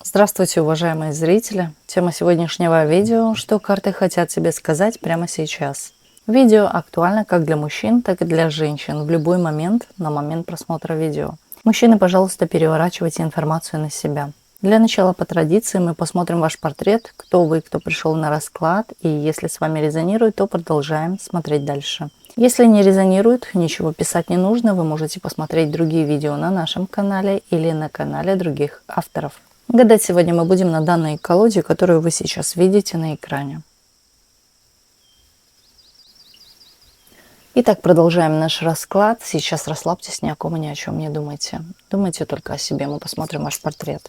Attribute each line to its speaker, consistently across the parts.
Speaker 1: Здравствуйте, уважаемые зрители! Тема сегодняшнего видео – что карты хотят тебе сказать прямо сейчас. Видео актуально как для мужчин, так и для женщин в любой момент на момент просмотра видео. Мужчины, пожалуйста, переворачивайте информацию на себя. Для начала по традиции мы посмотрим ваш портрет, кто вы, кто пришел на расклад, и если с вами резонирует, то продолжаем смотреть дальше. Если не резонирует, ничего писать не нужно, вы можете посмотреть другие видео на нашем канале или на канале других авторов. Гадать сегодня мы будем на данной колоде, которую вы сейчас видите на экране. Итак, продолжаем наш расклад. Сейчас расслабьтесь, ни о ком и ни о чем не думайте. Думайте только о себе. Мы посмотрим ваш портрет.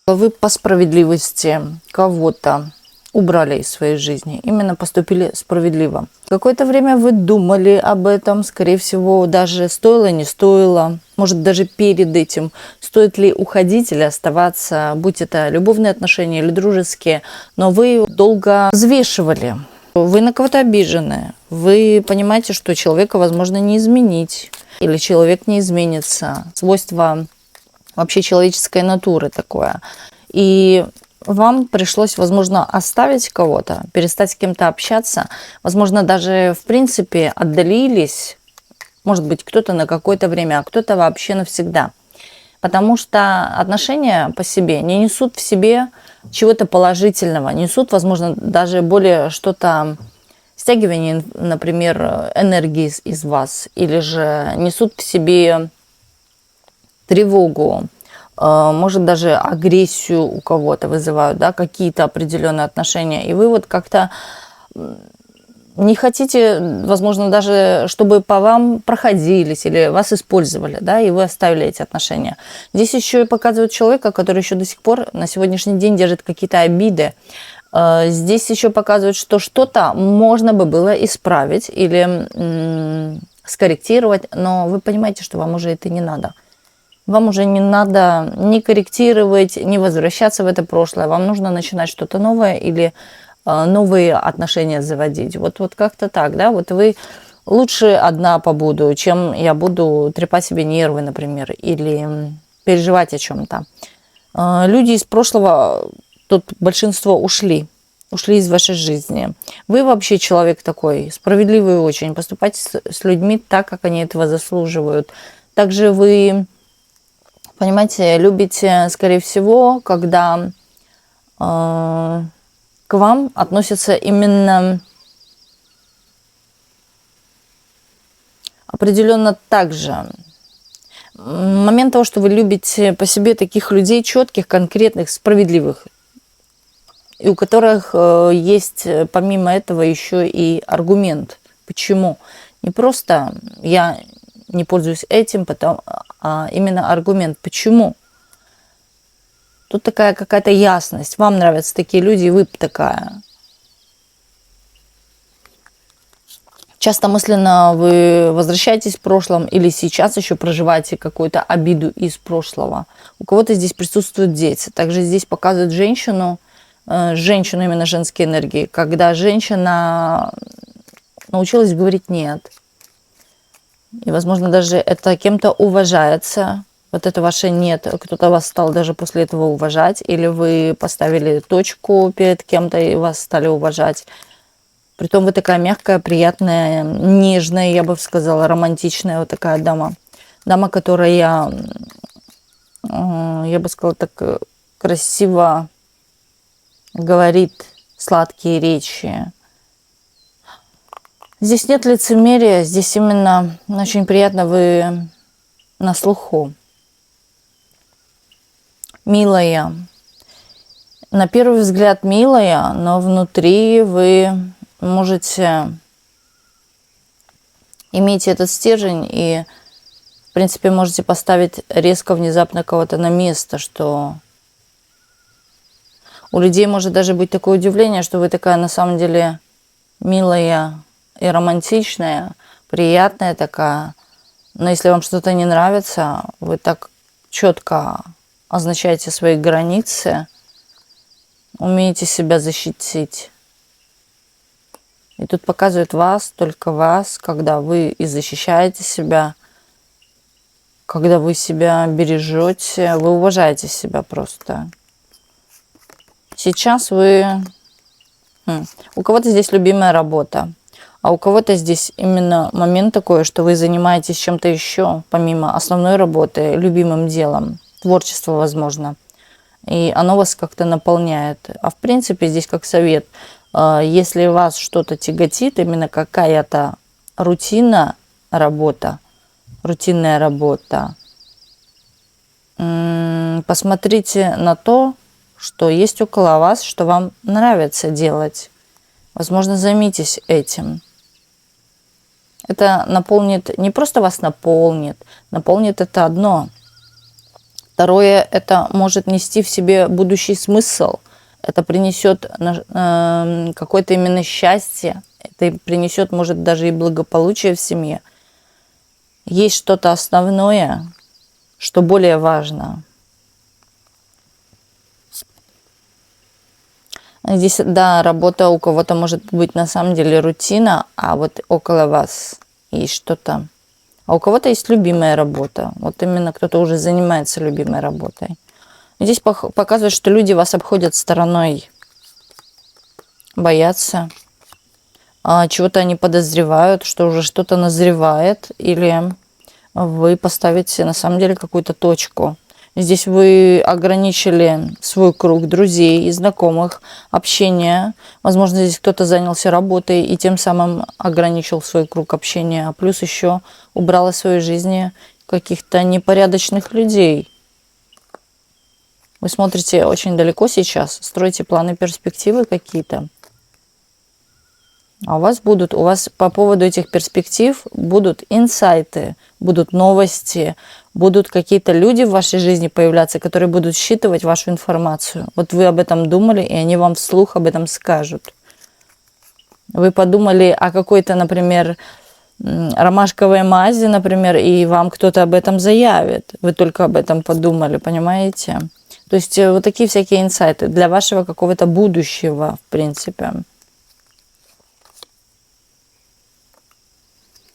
Speaker 1: Вы по справедливости кого-то убрали из своей жизни. Именно поступили справедливо. Какое-то время вы думали об этом, скорее всего, даже стоило, не стоило. Может, даже перед этим, стоит ли уходить или оставаться, будь это любовные отношения или дружеские. Но вы долго взвешивали. Вы на кого-то обижены. Вы понимаете, что человека, возможно, не изменить. Или человек не изменится. Свойство вообще человеческой натуры такое. И вам пришлось, возможно, оставить кого-то, перестать с кем-то общаться. Возможно, даже, в принципе, отдалились. Может быть, кто-то на какое-то время, а кто-то вообще навсегда. Потому что отношения по себе не несут в себе чего-то положительного. Несут, возможно, даже более что-то, стягивание, например, энергии из вас. Или же несут в себе тревогу. Может, даже агрессию у кого-то вызывают, да, какие-то определенные отношения. И вы вот как-то не хотите, возможно, даже, чтобы по вам проходились или вас использовали, да, и вы оставили эти отношения. Здесь еще и показывают человека, который еще до сих пор на сегодняшний день держит какие-то обиды. Здесь еще показывают, что что-то можно бы было исправить или скорректировать, но вы понимаете, что вам уже это не надо. Вам уже не надо ни корректировать, ни возвращаться в это прошлое. Вам нужно начинать что-то новое или новые отношения заводить. Вот как-то так, да? Вот вы лучше одна побуду, чем я буду трепать себе нервы, например, или переживать о чем-то. Люди из прошлого, тут большинство ушли из вашей жизни. Вы вообще человек такой, справедливый очень. Поступайте с людьми так, как они этого заслуживают. Также вы, понимаете, любите, скорее всего, когда к вам относятся именно определенно так же. Момент того, что вы любите по себе таких людей четких, конкретных, справедливых, и у которых есть помимо этого еще и аргумент. Почему? Не просто я не пользуюсь этим, а именно аргумент. Почему? Тут такая какая-то ясность. Вам нравятся такие люди, и вы такая. Часто мысленно вы возвращаетесь в прошлом или сейчас еще проживаете какую-то обиду из прошлого. У кого-то здесь присутствуют дети. Также здесь показывают женщину именно женской энергии, когда женщина научилась говорить «нет». И, возможно, даже это кем-то уважается. Вот это ваше «нет». Кто-то вас стал даже после этого уважать. Или вы поставили точку перед кем-то и вас стали уважать. Притом вы такая мягкая, приятная, нежная, я бы сказала, романтичная вот такая дама. Дама, которая, я бы сказала, так красиво говорит сладкие речи. Здесь нет лицемерия, здесь именно очень приятно, вы на слуху. Милая. На первый взгляд милая, но внутри вы можете иметь этот стержень и, в принципе, можете поставить резко, внезапно кого-то на место, что у людей может даже быть такое удивление, что вы такая на самом деле милая и романтичная, приятная такая. Но если вам что-то не нравится, вы так четко означаете свои границы, умеете себя защитить. И тут показывает вас, только вас, когда вы и защищаете себя, когда вы себя бережете, вы уважаете себя просто. Сейчас вы... У кого-то здесь любимая работа, а у кого-то здесь именно момент такой, что вы занимаетесь чем-то еще, помимо основной работы, любимым делом, творчество, возможно. И оно вас как-то наполняет. А в принципе здесь как совет, если вас что-то тяготит, именно какая-то рутинная работа, посмотрите на то, что есть около вас, что вам нравится делать. Возможно, займитесь этим. Это наполнит, не просто вас наполнит это одно. Второе, это может нести в себе будущий смысл. Это принесет какое-то именно счастье. Это принесет, может, даже и благополучие в семье. Есть что-то основное, что более важно. Здесь, да, работа у кого-то может быть на самом деле рутина, а вот около вас есть что-то. А у кого-то есть любимая работа. Вот именно кто-то уже занимается любимой работой. Здесь показывает, что люди вас обходят стороной, боятся. Чего-то они подозревают, что уже что-то назревает. Или вы поставите на самом деле какую-то точку. Здесь вы ограничили свой круг друзей и знакомых, общения. Возможно, здесь кто-то занялся работой и тем самым ограничил свой круг общения. А плюс еще убрал из своей жизни каких-то непорядочных людей. Вы смотрите очень далеко сейчас, строите планы, перспективы какие-то. А у вас по поводу этих перспектив будут инсайты, будут новости, будут какие-то люди в вашей жизни появляться, которые будут считывать вашу информацию. Вот вы об этом думали, и они вам вслух об этом скажут. Вы подумали о какой-то, например, ромашковой мази, например, и вам кто-то об этом заявит. Вы только об этом подумали, понимаете? То есть вот такие всякие инсайты для вашего какого-то будущего, в принципе.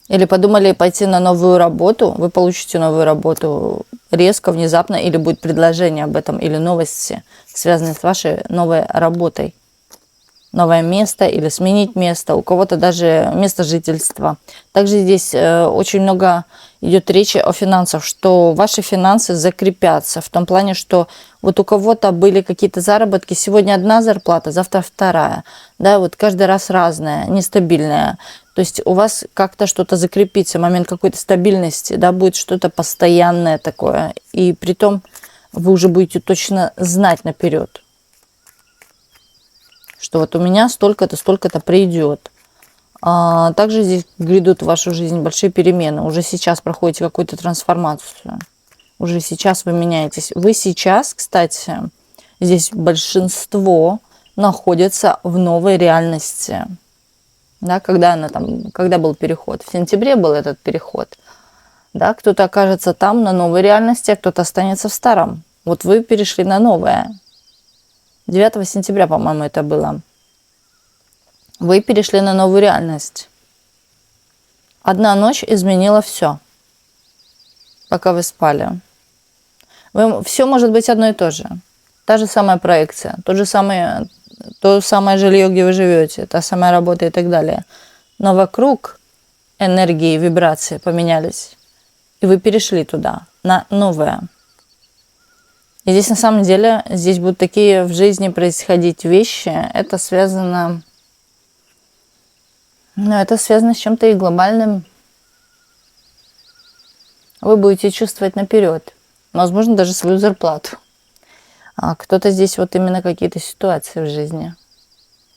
Speaker 1: Или подумали пойти на новую работу, вы получите новую работу резко, внезапно, или будет предложение об этом, или новости, связанные с вашей новой работой. Новое место или сменить место, у кого-то даже место жительства. Также здесь очень много идет речи о финансах, что ваши финансы закрепятся, в том плане, что вот у кого-то были какие-то заработки, сегодня одна зарплата, завтра вторая, да, вот каждый раз разная, нестабильная. То есть у вас как-то что-то закрепится, момент какой-то стабильности, да, будет что-то постоянное такое. И притом вы уже будете точно знать наперед, что вот у меня столько-то, столько-то придет. Также здесь грядут в вашу жизнь большие перемены. Уже сейчас проходите какую-то трансформацию. Уже сейчас вы меняетесь. Вы сейчас, кстати, здесь большинство находится в новой реальности. Да, когда был переход? В сентябре был этот переход. Да, кто-то окажется там на новой реальности, а кто-то останется в старом. Вот вы перешли на новое. 9 сентября, по-моему, это было. Вы перешли на новую реальность. Одна ночь изменила все, пока вы спали. Все может быть одно и то же. Та же самая проекция, то же самое жилье, где вы живете, та самая работа и так далее. Но вокруг энергии, вибрации поменялись. И вы перешли туда, на новое. И здесь на самом деле, здесь будут такие в жизни происходить вещи. Это связано с чем-то и глобальным. Вы будете чувствовать наперед. Возможно, даже свою зарплату. А кто-то здесь вот именно какие-то ситуации в жизни.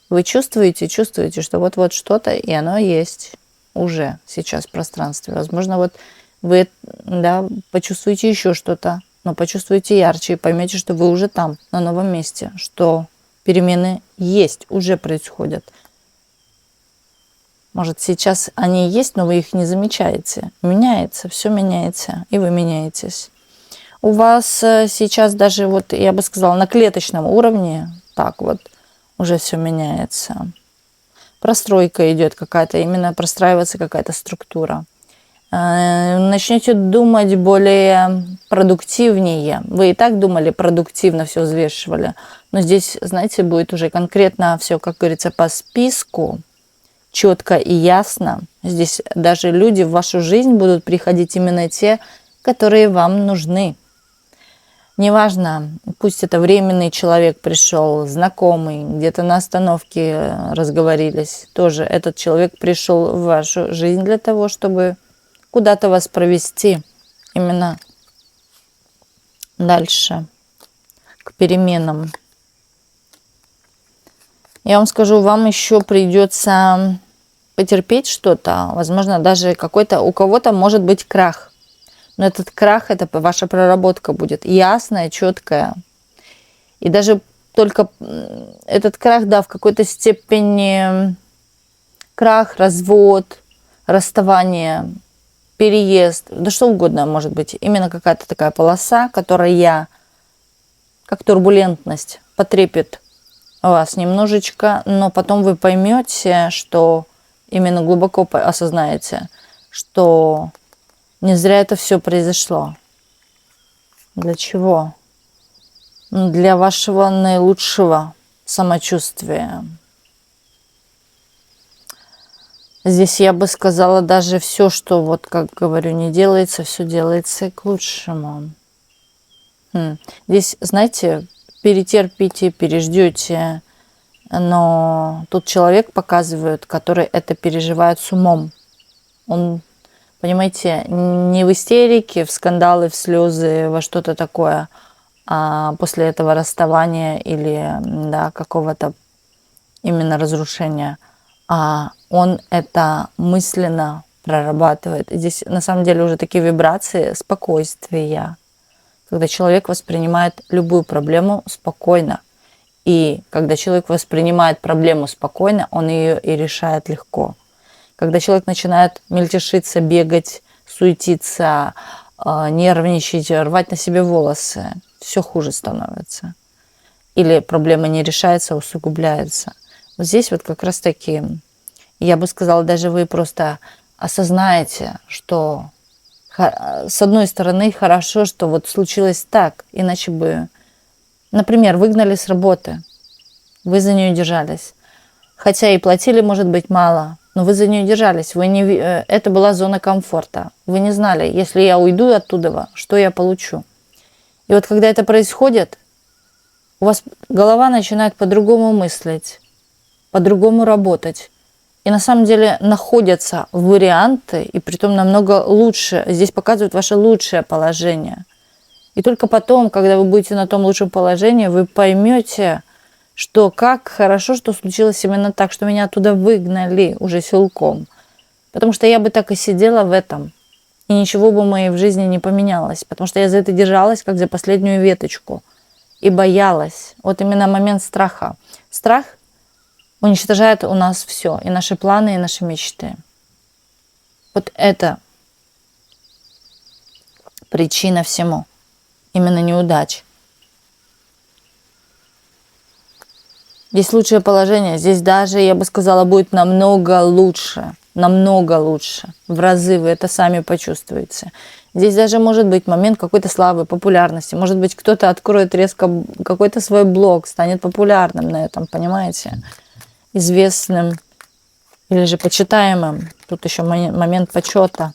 Speaker 1: Вы чувствуете, что вот что-то, и оно есть уже сейчас в пространстве. Возможно, вот вы, да, почувствуете еще что-то, но почувствуете ярче и поймете, что вы уже там, на новом месте, что перемены есть, уже происходят. Может, сейчас они есть, но вы их не замечаете. Меняется, все меняется, и вы меняетесь. У вас сейчас даже, вот я бы сказала, на клеточном уровне, так вот, уже все меняется. Простройка идет какая-то, именно простраивается какая-то структура. начнете думать более продуктивнее. Вы и так думали продуктивно, все взвешивали. Но здесь, знаете, будет уже конкретно все, как говорится, по списку, четко и ясно. Здесь даже люди в вашу жизнь будут приходить именно те, которые вам нужны. Неважно, пусть это временный человек пришел, знакомый, где-то на остановке разговорились. Тоже этот человек пришел в вашу жизнь для того, чтобы куда-то вас провести. Именно дальше, к переменам. Я вам скажу, вам еще придется потерпеть что-то. Возможно, даже какой-то, у кого-то может быть крах. Но этот крах, это ваша проработка будет ясная, четкая. И даже только этот крах, да, в какой-то степени крах, развод, расставание, переезд, да что угодно может быть. Именно какая-то такая полоса, которая, как турбулентность, потрепет вас немножечко, но потом вы поймете, что именно глубоко осознаете, что не зря это все произошло. Для чего? Для вашего наилучшего самочувствия. Здесь я бы сказала, даже все, что, вот как говорю, не делается, все делается к лучшему. Здесь, знаете, перетерпите, переждете, но тут человек показывает, который это переживает с умом. Он, понимаете, не в истерике, в скандалы, в слезы, во что-то такое, а после этого расставания или да, какого-то именно разрушения, а он это мысленно прорабатывает. И здесь на самом деле уже такие вибрации спокойствия, когда человек воспринимает любую проблему спокойно. И когда человек воспринимает проблему спокойно, он ее и решает легко. Когда человек начинает мельтешиться, бегать, суетиться, нервничать, рвать на себе волосы, все хуже становится. Или проблема не решается, усугубляется. Вот здесь вот как раз таки, я бы сказала, даже вы просто осознаете, что с одной стороны хорошо, что вот случилось так, иначе бы, например, выгнали с работы, вы за нее держались. Хотя и платили, может быть, мало, но вы за нее держались. Это была зона комфорта. Вы не знали, если я уйду оттуда, что я получу. И вот когда это происходит, у вас голова начинает по-другому мыслить, по-другому работать. И на самом деле находятся варианты, и притом намного лучше. Здесь показывают ваше лучшее положение. И только потом, когда вы будете на том лучшем положении, вы поймете, что как хорошо, что случилось именно так, что меня оттуда выгнали уже силком. Потому что я бы так и сидела в этом, и ничего бы в моей жизни не поменялось. Потому что я за это держалась, как за последнюю веточку. И боялась. Вот именно момент страха. Страх уничтожает у нас все. И наши планы, и наши мечты. Вот это причина всему. Именно неудач. Здесь лучшее положение. Здесь даже, я бы сказала, будет намного лучше. Намного лучше. В разы вы это сами почувствуете. Здесь даже может быть момент какой-то славы, популярности. Может быть, кто-то откроет резко какой-то свой блог, станет популярным на этом, понимаете? Известным или же почитаемым. Тут еще момент почета.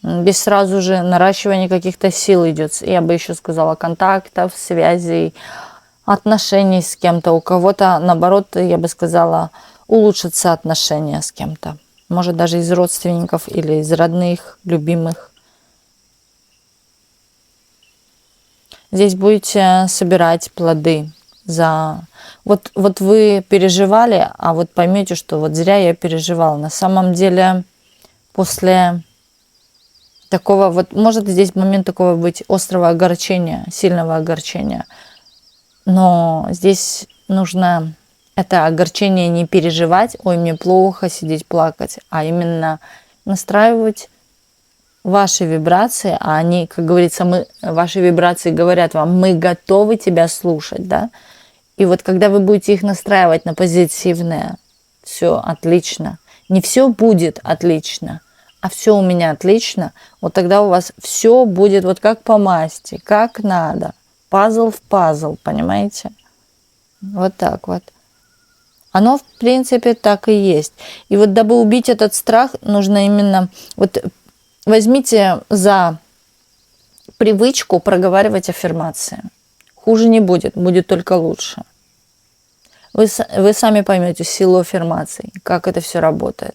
Speaker 1: Здесь сразу же наращивание каких-то сил идет. Я бы еще сказала, контактов, связей, отношений с кем-то. У кого-то, наоборот, я бы сказала, улучшатся отношения с кем-то. Может, даже из родственников или из родных, любимых. Здесь будете собирать плоды. Вот вы переживали, а вот поймете, что вот зря я переживала. На самом деле, после такого, вот может здесь момент такого быть острого огорчения, сильного огорчения. Но здесь нужно это огорчение не переживать, ой, мне плохо, сидеть плакать, а именно настраивать ваши вибрации, а они, как говорится, ваши вибрации говорят вам, мы готовы тебя слушать, да? И вот когда вы будете их настраивать на позитивное, все отлично. Не все будет отлично, а все у меня отлично, вот тогда у вас все будет вот как по масти, как надо. Пазл в пазл, понимаете? Вот так вот. Оно, в принципе, так и есть. И вот дабы убить этот страх, нужно именно... Вот возьмите за привычку проговаривать аффирмации. Хуже не будет, будет только лучше. Вы сами поймете силу аффирмаций, как это все работает.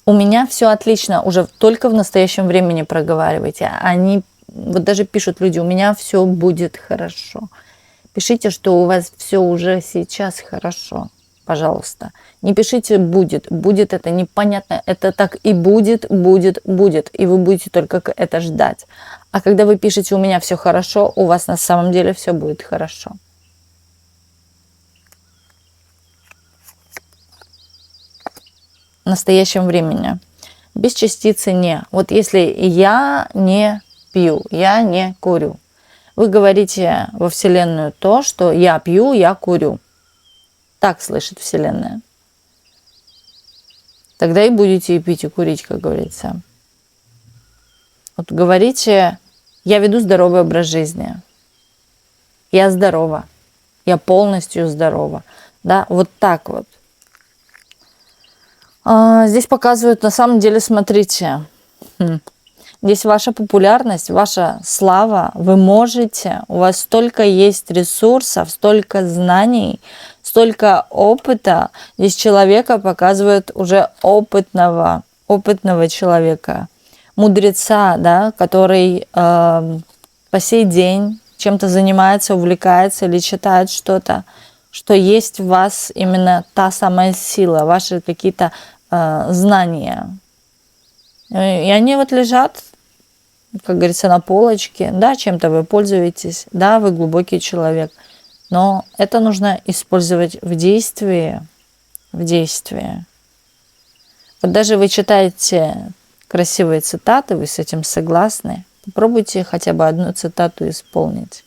Speaker 1: У меня все отлично, уже только в настоящем времени проговаривайте. Они вот даже пишут люди, у меня все будет хорошо. Пишите, что у вас все уже сейчас хорошо, пожалуйста. Не пишите будет. Будет это непонятно. Это так и будет. И вы будете только это ждать. А когда вы пишете у меня все хорошо, у вас на самом деле все будет хорошо. В настоящем времени. Без частицы «не». Вот если я не пью, я не курю. Вы говорите во Вселенную то, что я пью, я курю. Так слышит Вселенная. Тогда и будете и пить, и курить, как говорится. Вот говорите, я веду здоровый образ жизни. Я здорова. Я полностью здорова. Да, вот так вот. Здесь показывают, на самом деле, смотрите. Здесь ваша популярность, ваша слава. Вы можете, у вас столько есть ресурсов, столько знаний, столько опыта. Здесь человека показывают уже опытного человека, мудреца, да, который по сей день чем-то занимается, увлекается или читает что-то, что есть в вас именно та самая сила, ваши какие-то знания. И они вот лежат, как говорится, на полочке. Да, чем-то вы пользуетесь, да, вы глубокий человек. Но это нужно использовать в действии. В действии. Вот даже вы читаете красивые цитаты, вы с этим согласны. Попробуйте хотя бы одну цитату исполнить.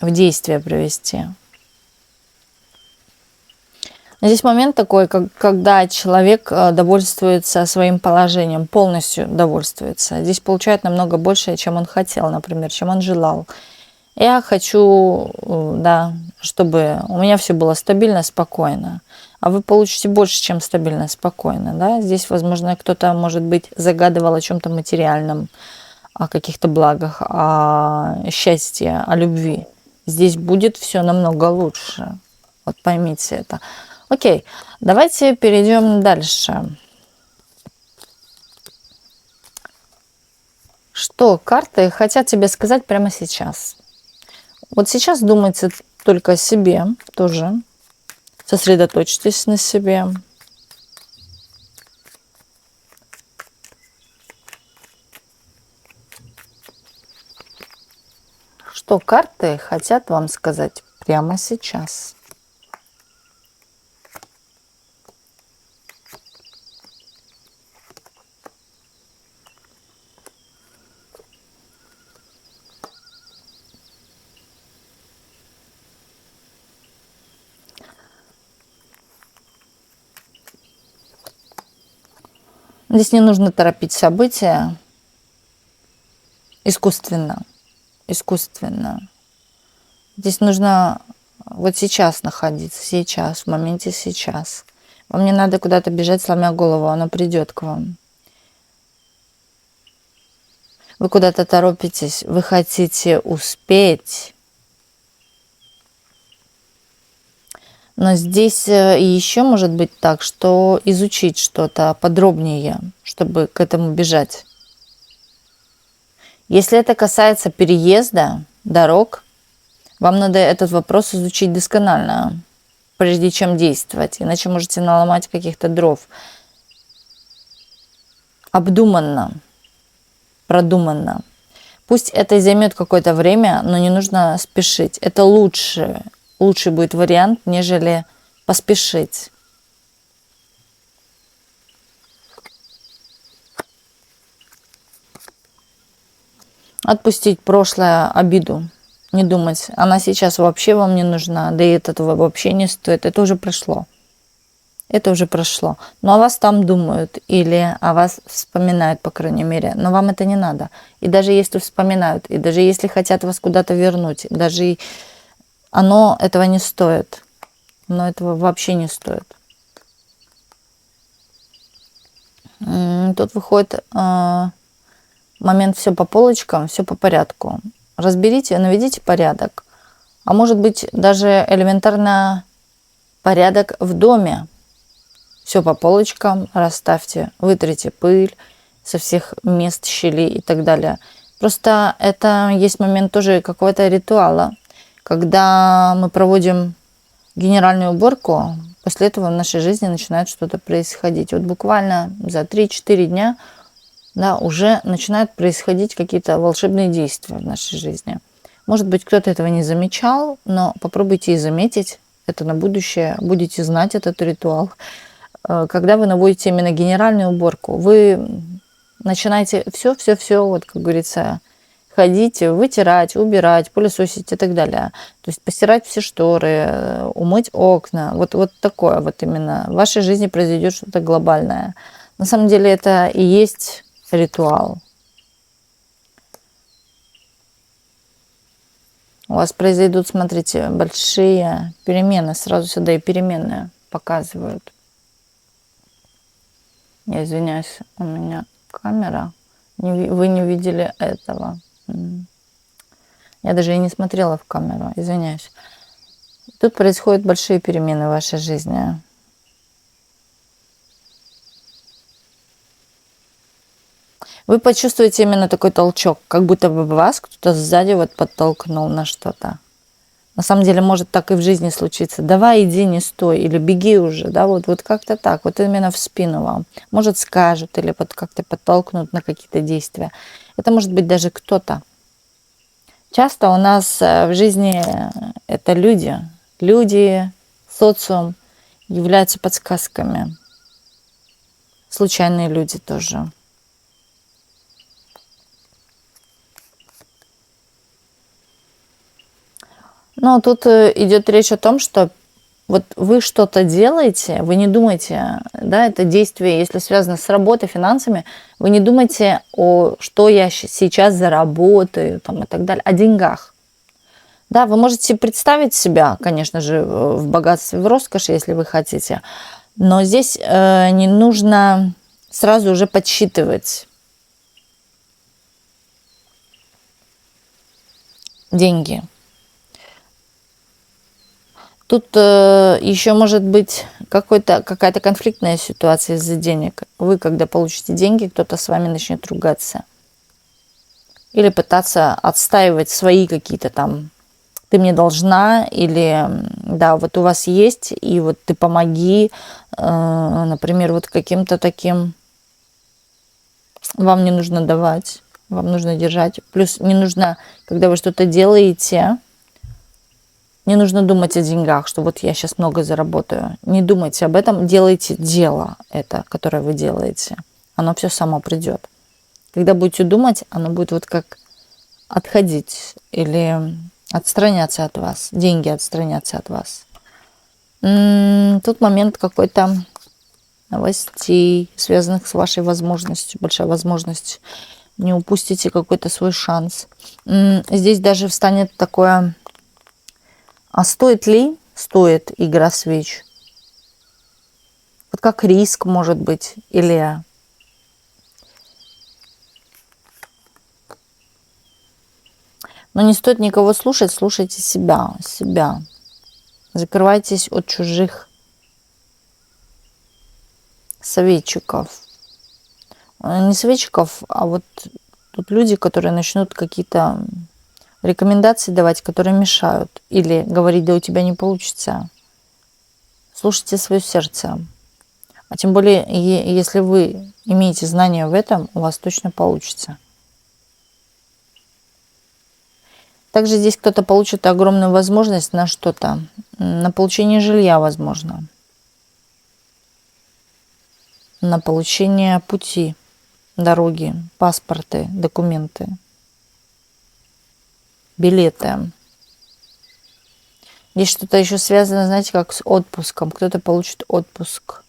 Speaker 1: В действие привести. Здесь момент такой, когда человек довольствуется своим положением, полностью довольствуется. Здесь получает намного больше, чем он хотел, например, чем он желал. Я хочу, да, чтобы у меня все было стабильно, спокойно. А вы получите больше, чем стабильно, спокойно. Да? Здесь, возможно, кто-то, может быть, загадывал о чем-то материальном, о каких-то благах, о счастье, о любви. Здесь будет все намного лучше. Вот поймите это. Окей, давайте перейдем дальше. Что карты хотят тебе сказать прямо сейчас? Вот сейчас думайте только о себе тоже. Сосредоточьтесь на себе. Что карты хотят вам сказать прямо сейчас? Здесь не нужно торопить события искусственно. Здесь нужно вот сейчас находиться, сейчас, в моменте сейчас. Вам не надо куда-то бежать, сломя голову, оно придет к вам. Вы куда-то торопитесь, вы хотите успеть. Но здесь еще может быть так, что изучить что-то подробнее, чтобы к этому бежать. Если это касается переезда, дорог, вам надо этот вопрос изучить досконально, прежде чем действовать, иначе можете наломать каких-то дров. Обдуманно, продуманно. Пусть это займет какое-то время, но не нужно спешить. Это лучший будет вариант, нежели поспешить. Отпустить прошлое, обиду. Не думать, она сейчас вообще вам не нужна, да и от этого вообще не стоит. Это уже прошло. это уже прошло. Но о вас там думают или о вас вспоминают, по крайней мере. Но вам это не надо. И даже если вспоминают, и даже если хотят вас куда-то вернуть, даже оно этого не стоит. Но этого вообще не стоит. Тут выходит момент все по полочкам, все по порядку. Разберите, наведите порядок. А может быть, даже элементарно порядок в доме. Все по полочкам расставьте, вытрите пыль со всех мест, щелей и так далее. Просто это есть момент тоже какого-то ритуала. Когда мы проводим генеральную уборку, после этого в нашей жизни начинает что-то происходить. Вот буквально за 3-4 дня, да, уже начинают происходить какие-то волшебные действия в нашей жизни. Может быть, кто-то этого не замечал, но попробуйте и заметить это на будущее, будете знать этот ритуал. Когда вы наводите именно генеральную уборку, вы начинаете все, вот как говорится, ходить, вытирать, убирать, пылесосить и так далее. То есть постирать все шторы, умыть окна. Вот такое вот именно. В вашей жизни произойдет что-то глобальное. На самом деле это и есть ритуал. У вас произойдут, смотрите, большие перемены. Сразу сюда и перемены показывают. Я извиняюсь, у меня камера. Вы не видели этого. Я даже и не смотрела в камеру, извиняюсь. Тут происходят большие перемены в вашей жизни. Вы почувствуете именно такой толчок, как будто бы вас кто-то сзади вот подтолкнул на что-то. На самом деле, может так и в жизни случиться. Давай, иди, не стой, или беги уже, да, вот как-то так, вот именно в спину вам. Может, скажут или вот как-то подтолкнут на какие-то действия. Это может быть даже кто-то. Часто у нас в жизни это люди. Люди, социум являются подсказками. Случайные люди тоже. Но тут идет речь о том, что вот вы что-то делаете, вы не думаете, да, это действие, если связано с работой, финансами, вы не думаете что я сейчас заработаю там, и так далее, о деньгах. Да, вы можете представить себя, конечно же, в богатстве, в роскоши, если вы хотите, но здесь не нужно сразу уже подсчитывать деньги. Тут еще может быть какая-то конфликтная ситуация из-за денег. Вы, когда получите деньги, кто-то с вами начнет ругаться. Или пытаться отстаивать свои какие-то там, ты мне должна, или да, вот у вас есть, и вот ты помоги, например, вот каким-то таким, вам не нужно давать, вам нужно держать. Плюс не нужно, когда вы что-то делаете, не нужно думать о деньгах, что вот я сейчас много заработаю. Не думайте об этом, делайте дело это, которое вы делаете. Оно все само придет. Когда будете думать, оно будет вот как отходить или отстраняться от вас. Деньги отстранятся от вас. Тут момент какой-то новостей, связанных с вашей возможностью. Большая возможность. Не упустите какой-то свой шанс. Здесь даже встанет такое... А стоит игра свеч? Вот как риск, может быть, или... Но не стоит никого слушать, слушайте себя. Закрывайтесь от чужих советчиков. Не советчиков, а вот тут люди, которые начнут какие-то рекомендации давать, которые мешают. Или говорить, да у тебя не получится. Слушайте свое сердце. А тем более, если вы имеете знания в этом, у вас точно получится. Также здесь кто-то получит огромную возможность на что-то. На получение жилья, возможно. На получение пути, дороги, паспорты, документы. Билеты. Здесь что-то еще связано, знаете, как с отпуском. Кто-то получит отпуск.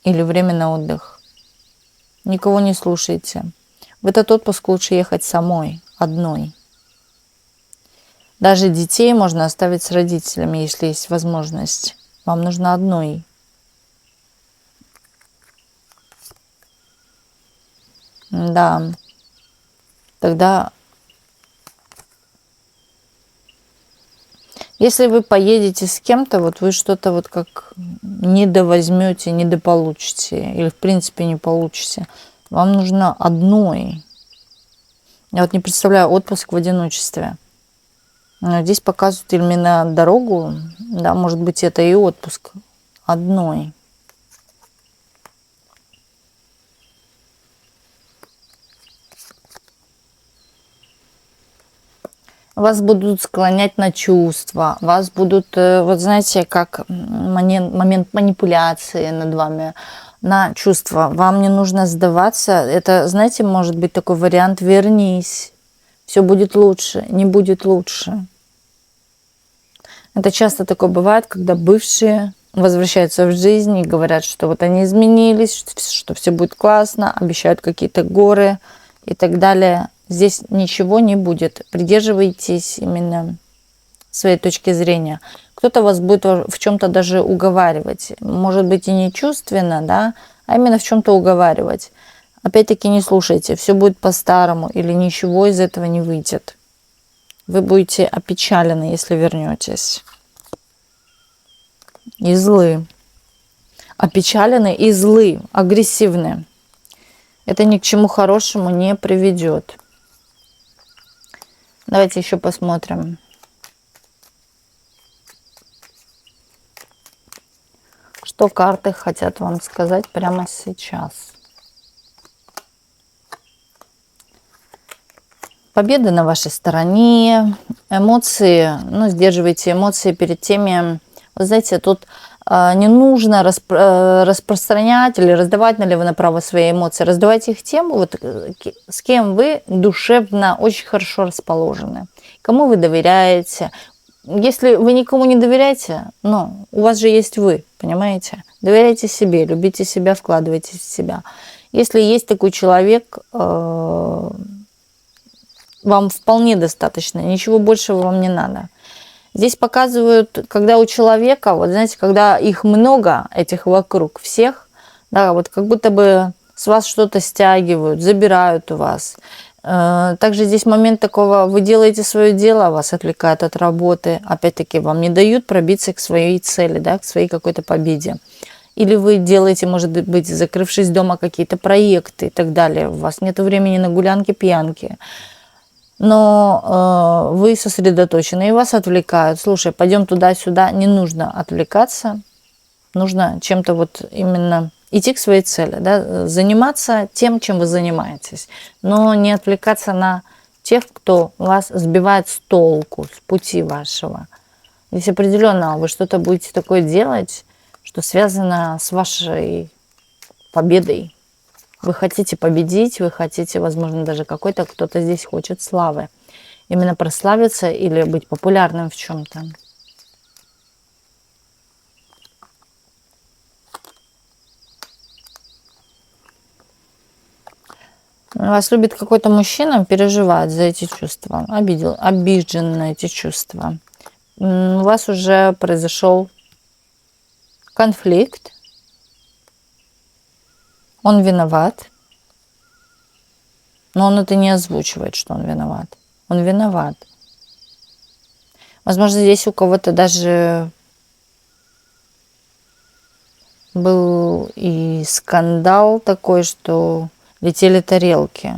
Speaker 1: или время на отдых. Никого не слушайте. В этот отпуск лучше ехать самой, одной. Даже детей можно оставить с родителями, если есть возможность. Вам нужно одной. Да, тогда, если вы поедете с кем-то, вот вы что-то вот как недовозьмете, недополучите, или в принципе не получите, вам нужно одной. Я вот не представляю отпуск в одиночестве. Но здесь показывают именно дорогу, да, может быть, это и отпуск одной. Вас будут склонять на чувства, вас будут, вот знаете, как момент манипуляции над вами, на чувства. Вам не нужно сдаваться. Это, знаете, может быть такой вариант «вернись». Все будет лучше, не будет лучше. Это часто такое бывает, когда бывшие возвращаются в жизнь и говорят, что вот они изменились, что все будет классно, обещают какие-то горы и так далее. Здесь ничего не будет. Придерживайтесь именно своей точки зрения. Кто-то вас будет в чем-то даже уговаривать. Может быть и не чувственно, да, а именно в чем-то уговаривать. Опять-таки не слушайте, все будет по-старому или ничего из этого не выйдет. Вы будете опечалены, если вернетесь. И злы. Опечалены и злы, агрессивны. Это ни к чему хорошему не приведет. Давайте еще посмотрим. Что карты хотят вам сказать прямо сейчас. Победа на вашей стороне, эмоции, сдерживайте эмоции перед теми, вы знаете, тут не нужно распространять или раздавать налево-направо свои эмоции, раздавайте их тем, вот, с кем вы душевно очень хорошо расположены, кому вы доверяете. Если вы никому не доверяете, у вас же есть вы, понимаете? Доверяйте себе, любите себя, вкладывайтесь в себя. Если есть такой человек, вам вполне достаточно, ничего большего вам не надо. Здесь показывают, когда у человека, вот знаете, когда их много, этих вокруг всех, да, вот как будто бы с вас что-то стягивают, забирают у вас. Также здесь момент такого, вы делаете свое дело, вас отвлекают от работы, опять-таки вам не дают пробиться к своей цели, да, к своей какой-то победе. Или вы делаете, может быть, закрывшись дома, какие-то проекты и так далее, у вас нет времени на гулянки, пьянки. Но вы сосредоточены, и вас отвлекают. Слушай, пойдем туда-сюда. Не нужно отвлекаться. Нужно чем-то вот именно идти к своей цели. Да? Заниматься тем, чем вы занимаетесь. Но не отвлекаться на тех, кто вас сбивает с толку, с пути вашего. Здесь определенно вы что-то будете такое делать, что связано с вашей победой. Вы хотите победить, вы хотите, возможно, даже кто-то здесь хочет славы. Именно прославиться или быть популярным в чем-то. Вас любит какой-то мужчина, переживает за эти чувства, обижен на эти чувства. У вас уже произошел конфликт. Он виноват, но он это не озвучивает, что он виноват. Он виноват. Возможно, здесь у кого-то даже был и скандал такой, что летели тарелки.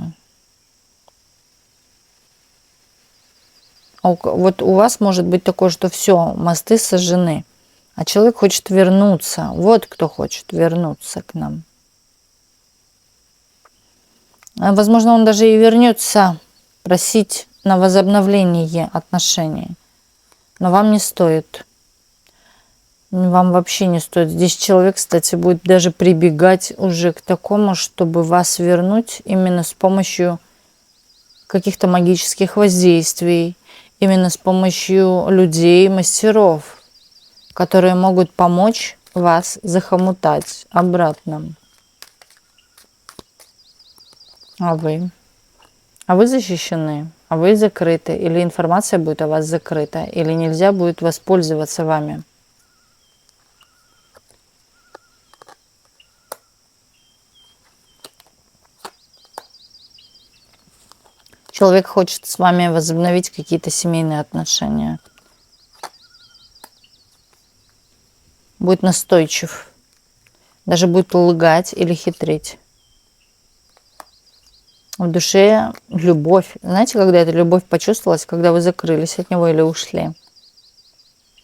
Speaker 1: Вот у вас может быть такое, что все, мосты сожжены, а человек хочет вернуться. Вот кто хочет вернуться к нам. Возможно, он даже и вернется просить на возобновление отношений. Но вам не стоит. Вам вообще не стоит. Здесь человек, кстати, будет даже прибегать уже к такому, чтобы вас вернуть именно с помощью каких-то магических воздействий, именно с помощью людей, мастеров, которые могут помочь вас захомутать обратно. А вы? А вы защищены? А вы закрыты? Или информация будет о вас закрыта? Или нельзя будет воспользоваться вами? Человек хочет с вами возобновить какие-то семейные отношения. Будет настойчив. Даже будет лгать или хитрить. В душе любовь. Знаете, когда эта любовь почувствовалась, когда вы закрылись от него или ушли?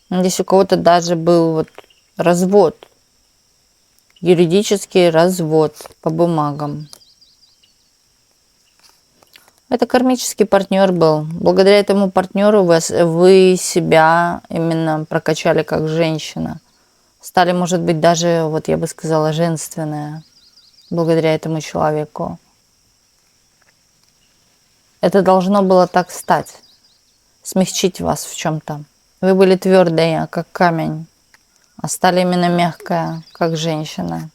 Speaker 1: Здесь у кого-то даже был вот развод. Юридический развод по бумагам. Это кармический партнер был. Благодаря этому партнеру вы себя именно прокачали как женщина. Стали, может быть, даже, вот я бы сказала, женственная. Благодаря этому человеку. Это должно было так стать. Смягчить вас в чем-то. Вы были твердые, как камень. А стали именно мягкая, как женщина.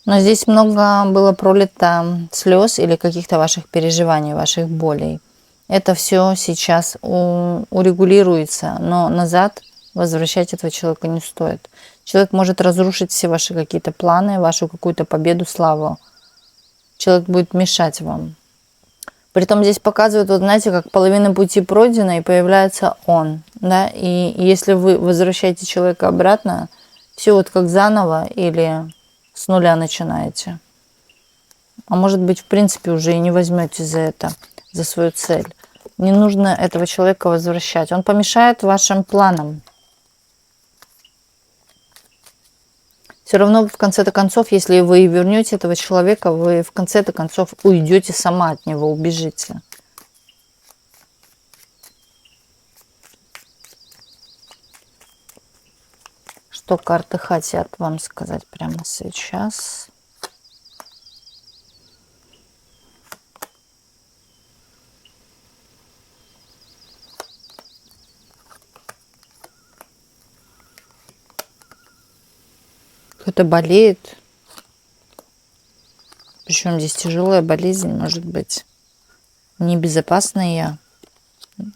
Speaker 1: Но здесь много было пролито слез или каких-то ваших переживаний, ваших болей. Это все сейчас урегулируется, но назад возвращать этого человека не стоит. Человек может разрушить все ваши какие-то планы, вашу какую-то победу, славу. Человек будет мешать вам. Притом здесь показывают, вот знаете, как половина пути пройдена, и появляется он. Да? И если вы возвращаете человека обратно, все вот как заново или с нуля начинаете. А может быть, в принципе, уже и не возьмете за это, за свою цель. Не нужно этого человека возвращать. Он помешает вашим планам. Все равно, в конце-то концов, если вы вернете этого человека, вы в конце-то концов уйдете сама от него, убежите. Что карты хотят вам сказать прямо сейчас? Кто-то болеет. Причем здесь тяжелая болезнь, может быть. Небезопасное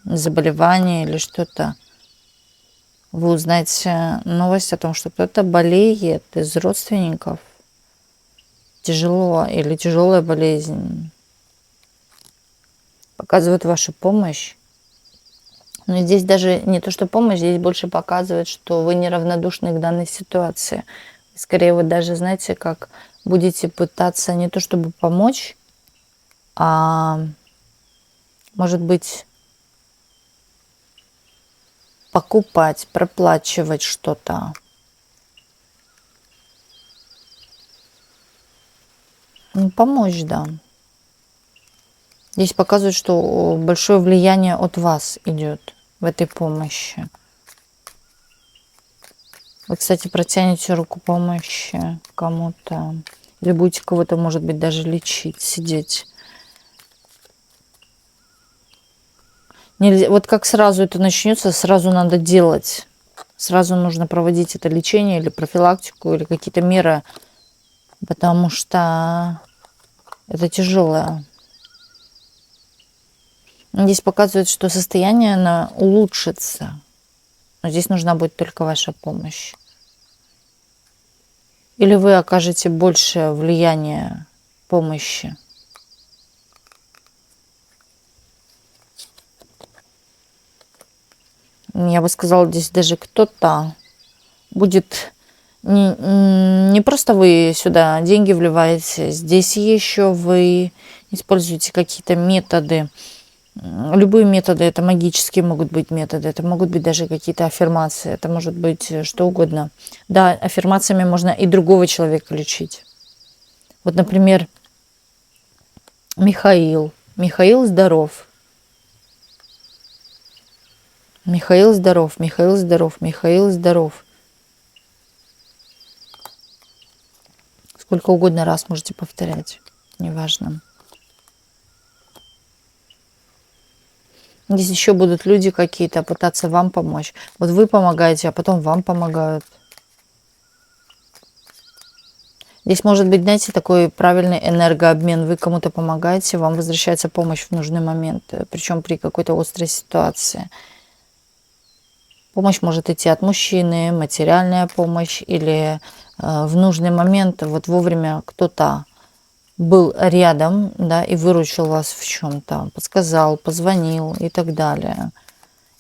Speaker 1: заболевание или что-то. Вы узнаете новость о том, что кто-то болеет из родственников. Тяжело или тяжелая болезнь. Показывает вашу помощь. Но здесь даже не то, что помощь, здесь больше показывает, что вы неравнодушны к данной ситуации. Скорее, вы даже, знаете, как будете пытаться не то чтобы помочь, а может быть покупать, проплачивать что-то. Ну, помочь, да. Здесь показывают, что большое влияние от вас идет в этой помощи. Вы, кстати, протянете руку помощи кому-то. Или будете кого-то, может быть, даже лечить, сидеть. Нельзя, вот как сразу это начнется, сразу надо делать. Сразу нужно проводить это лечение или профилактику, или какие-то меры, потому что это тяжелое. Здесь показывает, что состояние оно улучшится. Но здесь нужна будет только ваша помощь. Или вы окажете большее влияние помощи. Я бы сказала, здесь даже кто-то будет... Не просто вы сюда деньги вливаете, здесь еще вы используете какие-то методы. Любые методы, это магические могут быть методы, это могут быть даже какие-то аффирмации, это может быть что угодно. Да, аффирмациями можно и другого человека лечить. Вот, например, Михаил. Михаил здоров. Михаил здоров, Михаил здоров, Михаил здоров. Сколько угодно раз можете повторять, неважно. Здесь еще будут люди какие-то пытаться вам помочь. Вот вы помогаете, а потом вам помогают. Здесь может быть, знаете, такой правильный энергообмен. Вы кому-то помогаете, вам возвращается помощь в нужный момент, причем при какой-то острой ситуации. Помощь может идти от мужчины, материальная помощь, или в нужный момент, вот вовремя кто-то был рядом, да, и выручил вас в чем-то, подсказал, позвонил и так далее.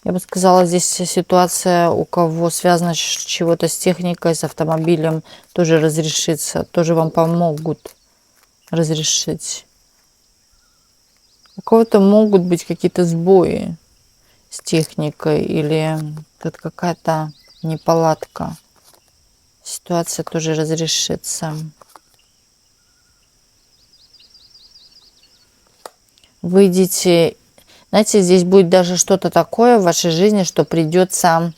Speaker 1: Я бы сказала, здесь ситуация, у кого связано чего-то с техникой, с автомобилем, тоже разрешится, тоже вам помогут разрешить. У кого-то могут быть какие-то сбои с техникой или тут какая-то неполадка. Ситуация тоже разрешится. Выйдите. Знаете, здесь будет даже что-то такое в вашей жизни, что придется...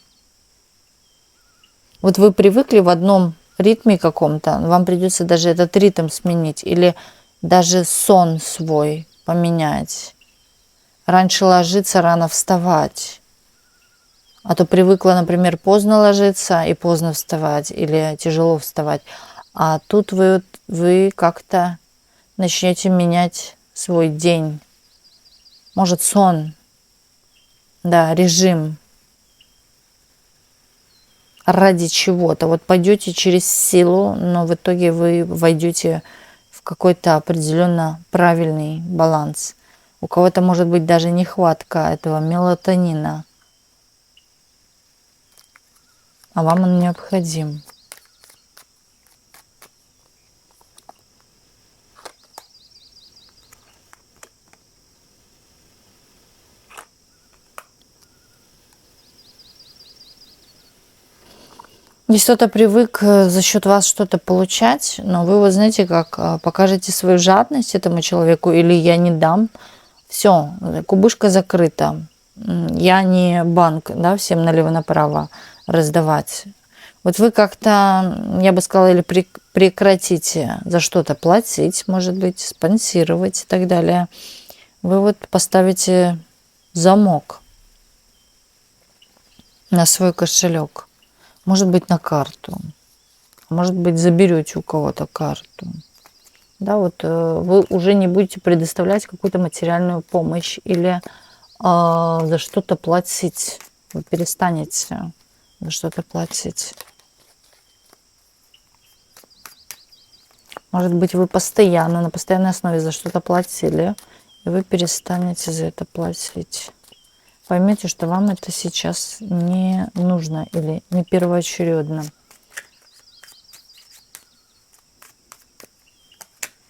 Speaker 1: Вот вы привыкли в одном ритме каком-то, вам придется даже этот ритм сменить или даже сон свой поменять. Раньше ложиться, рано вставать. А то привыкла, например, поздно ложиться и поздно вставать или тяжело вставать. А тут вы как-то начнете менять свой день. Может, сон, да, режим. Ради чего-то. Вот пойдете через силу, но в итоге вы войдете в какой-то определенно правильный баланс. У кого-то может быть даже нехватка этого мелатонина, а вам он необходим. Здесь кто-то привык за счет вас что-то получать, но вы вот знаете, как покажете свою жадность этому человеку или я не дам, все, кубышка закрыта. Я не банк, да, всем налево-направо раздавать. Вот вы как-то, я бы сказала, или прекратите за что-то платить, может быть, спонсировать и так далее. Вы вот поставите замок на свой кошелек. Может быть, на карту. Может быть, заберете у кого-то карту. Да, вот вы уже не будете предоставлять какую-то материальную помощь или за что-то платить. Вы перестанете за что-то платить. Может быть, вы постоянно, на постоянной основе за что-то платили, и вы перестанете за это платить. Поймите, что вам это сейчас не нужно или не первоочередно.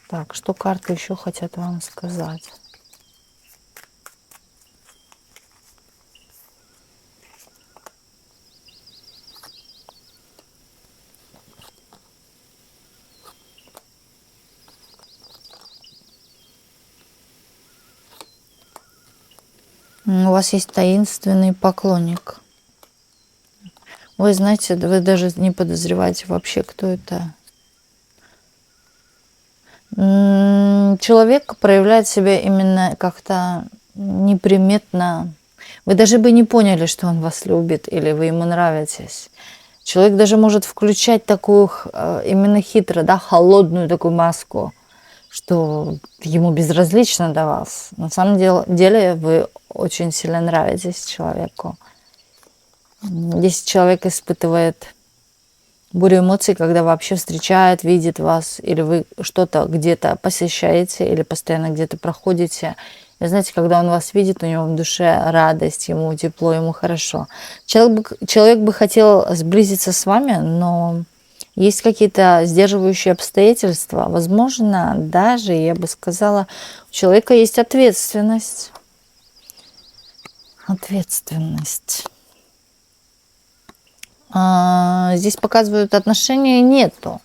Speaker 1: Так, что карты еще хотят вам сказать? У вас есть таинственный поклонник. Вы знаете, вы даже не подозреваете вообще, кто это. Человек проявляет себя именно как-то неприметно. Вы даже бы не поняли, что он вас любит или вы ему нравитесь. Человек даже может включать такую именно хитро, да, холодную такую маску, что ему безразлично до вас. На самом деле вы очень сильно нравитесь человеку. Если человек испытывает бурю эмоций, когда вообще встречает, видит вас, или вы что-то где-то посещаете, или постоянно где-то проходите. И знаете, когда он вас видит, у него в душе радость, ему тепло, ему хорошо. Человек бы хотел сблизиться с вами, но есть какие-то сдерживающие обстоятельства. Возможно, даже, я бы сказала, у человека есть ответственность. Ответственность. Здесь показывают, отношения нету,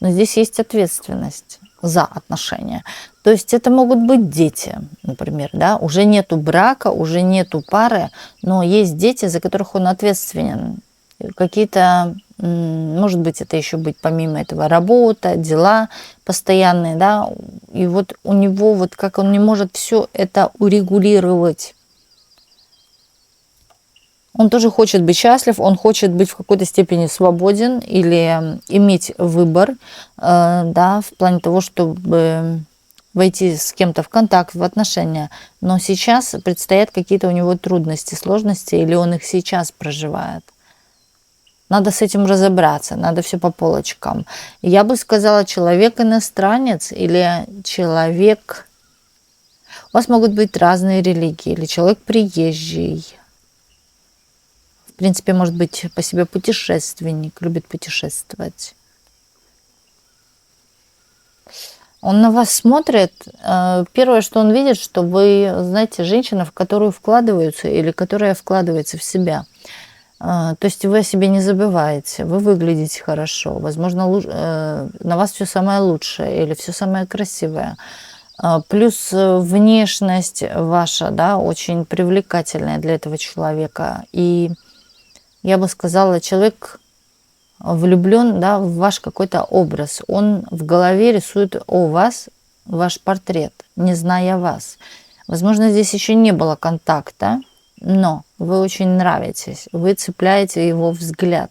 Speaker 1: но здесь есть ответственность за отношения. То есть это могут быть дети, например, да, уже нету брака, уже нету пары, но есть дети, за которых он ответственен. Какие-то, может быть, это еще быть помимо этого работа, дела постоянные, да, и вот у него вот как он не может все это урегулировать. Он тоже хочет быть счастлив, он хочет быть в какой-то степени свободен или иметь выбор, да, в плане того, чтобы войти с кем-то в контакт, в отношения. Но сейчас предстоят какие-то у него трудности, сложности, или он их сейчас проживает. Надо с этим разобраться, надо все по полочкам. Я бы сказала, человек-иностранец или человек... У вас могут быть разные религии, или человек приезжий. В принципе, может быть, по себе путешественник, любит путешествовать. Он на вас смотрит, первое, что он видит, что вы, знаете, женщина, в которую вкладываются или которая вкладывается в себя. То есть вы о себе не забываете, вы выглядите хорошо, возможно, на вас все самое лучшее или все самое красивое. Плюс внешность ваша, да, очень привлекательная для этого человека. И я бы сказала, человек влюблен, да, в ваш какой-то образ. Он в голове рисует о вас ваш портрет, не зная вас. Возможно, здесь еще не было контакта, но вы очень нравитесь, вы цепляете его взгляд.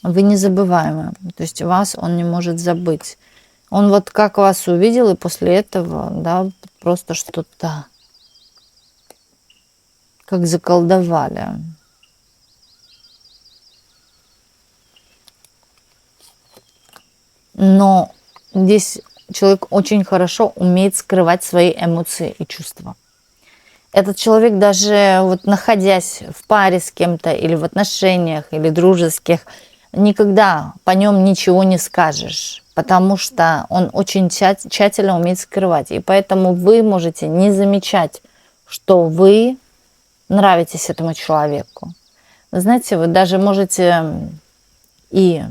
Speaker 1: Вы незабываемы, то есть вас он не может забыть. Он вот как вас увидел, и после этого, да, просто что-то как заколдовали. Но здесь человек очень хорошо умеет скрывать свои эмоции и чувства. Этот человек, даже вот находясь в паре с кем-то или в отношениях, или дружеских, никогда по нем ничего не скажешь, потому что он очень тщательно умеет скрывать. И поэтому вы можете не замечать, что вы нравитесь этому человеку. Вы знаете, вы даже можете и,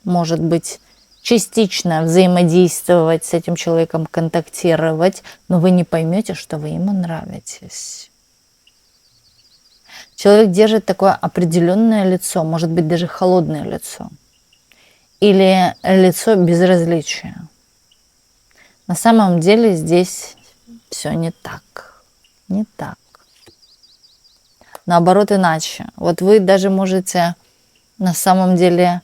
Speaker 1: может быть, частично взаимодействовать с этим человеком, контактировать, но вы не поймете, что вы ему нравитесь. Человек держит такое определенное лицо, может быть, даже холодное лицо. Или лицо безразличия. На самом деле здесь все не так. Не так. Наоборот, иначе. Вот вы даже можете на самом деле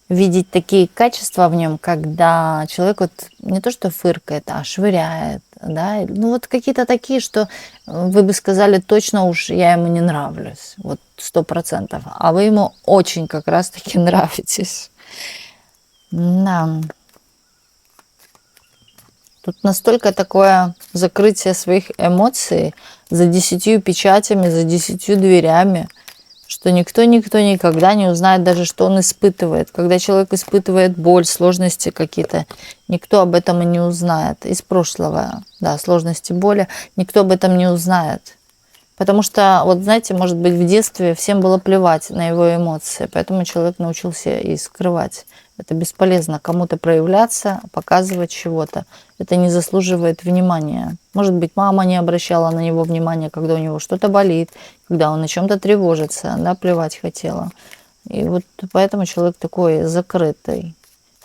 Speaker 1: видеть такие качества в нем, когда человек вот не то что фыркает, а швыряет, да, ну вот какие-то такие, что вы бы сказали, точно уж я ему не нравлюсь, вот 100%, а вы ему очень как раз-таки нравитесь. Да. Тут настолько такое закрытие своих эмоций за 10 печатями, за 10 дверями, что никто никогда не узнает даже, что он испытывает. Когда человек испытывает боль, сложности какие-то, никто об этом и не узнает. Из прошлого, да, сложности, боли, никто об этом не узнает. Потому что, вот знаете, может быть, в детстве всем было плевать на его эмоции, поэтому человек научился и скрывать. Это бесполезно кому-то проявляться, показывать чего-то. Это не заслуживает внимания. Может быть, мама не обращала на него внимания, когда у него что-то болит, когда он на чем-то тревожится, да, плевать хотела. И вот поэтому человек такой закрытый,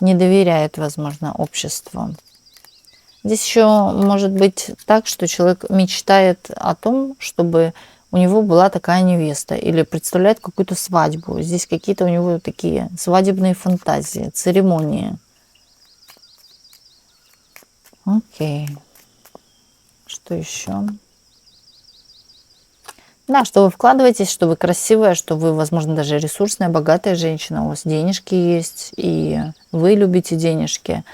Speaker 1: не доверяет, возможно, обществу. Здесь еще может быть так, что человек мечтает о том, чтобы у него была такая невеста, или представляет какую-то свадьбу. Здесь какие-то у него такие свадебные фантазии, церемонии. Окей. Что еще? Да, что вы вкладываетесь, что вы красивая, что вы, возможно, даже ресурсная, богатая женщина, у вас денежки есть, и вы любите денежки.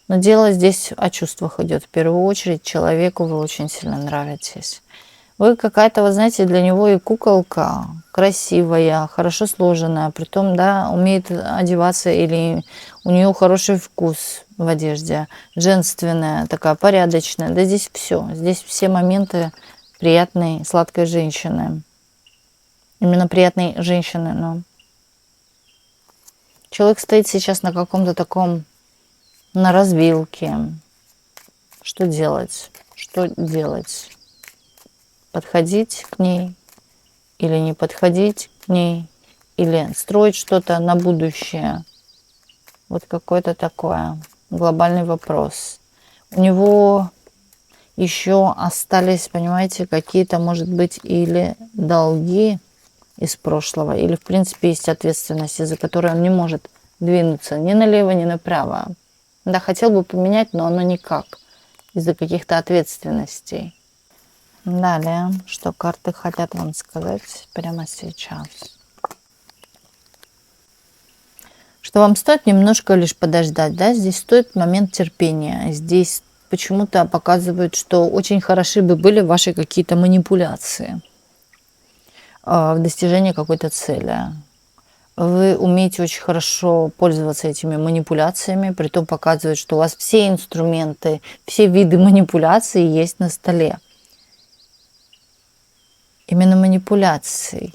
Speaker 1: Но дело здесь о чувствах идет. В первую очередь человеку вы очень сильно нравитесь. Вы какая-то, вы знаете, для него и куколка красивая, хорошо сложенная, притом, да, умеет одеваться, или у нее хороший вкус в одежде, женственная, такая порядочная. Да здесь все. Здесь все моменты приятной, сладкой женщины. Именно приятной женщины, но человек стоит сейчас на каком-то таком, на развилке. Что делать? Что делать? Подходить к ней или не подходить к ней, или строить что-то на будущее. Вот какой-то такой глобальный вопрос. У него еще остались, понимаете, какие-то, может быть, или долги из прошлого, или, в принципе, есть ответственность, из-за которой он не может двинуться ни налево, ни направо. Да, хотел бы поменять, но оно никак, из-за каких-то ответственностей. Далее, что карты хотят вам сказать прямо сейчас. Что вам стоит немножко лишь подождать, да, здесь стоит момент терпения. Здесь почему-то показывают, что очень хороши бы были ваши какие-то манипуляции в достижении какой-то цели. Вы умеете очень хорошо пользоваться этими манипуляциями, притом показывает, что у вас все инструменты, все виды манипуляций есть на столе. Именно манипуляций.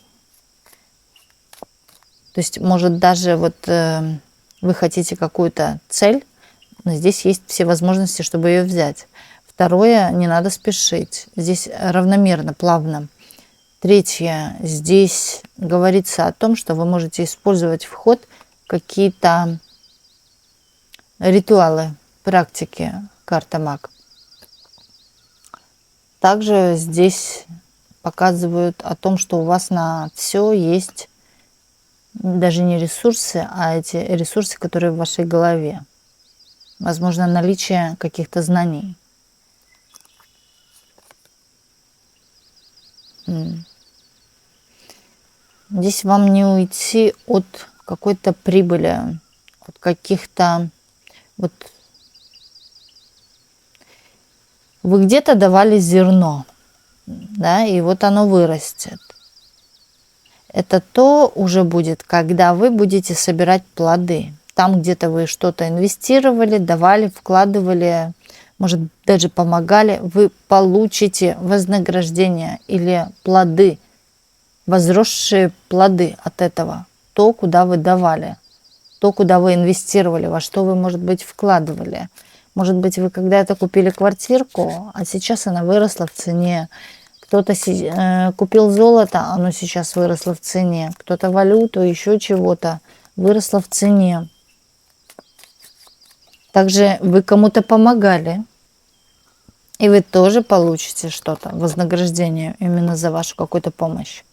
Speaker 1: То есть, может, даже вот вы хотите какую-то цель, но здесь есть все возможности, чтобы ее взять. Второе, не надо спешить. Здесь равномерно, плавно. Третье, здесь говорится о том, что вы можете использовать в ход какие-то ритуалы, практики, карта маг. Также здесь показывают о том, что у вас на все есть даже не ресурсы, а эти ресурсы, которые в вашей голове. Возможно, наличие каких-то знаний. Здесь вам не уйти от какой-то прибыли, от каких-то вот. Вы где-то давали зерно, да, и вот оно вырастет. Это то уже будет, когда вы будете собирать плоды. Там где-то вы что-то инвестировали, давали, вкладывали, может, даже помогали, вы получите вознаграждение или плоды, возросшие плоды от этого. То, куда вы давали, то, куда вы инвестировали, во что вы, может быть, вкладывали. Может быть, вы когда-то купили квартирку, а сейчас она выросла в цене. Кто-то купил золото, оно сейчас выросло в цене. Кто-то валюту, еще чего-то, выросло в цене. Также вы кому-то помогали, и вы тоже получите что-то, вознаграждение именно за вашу какую-то помощь.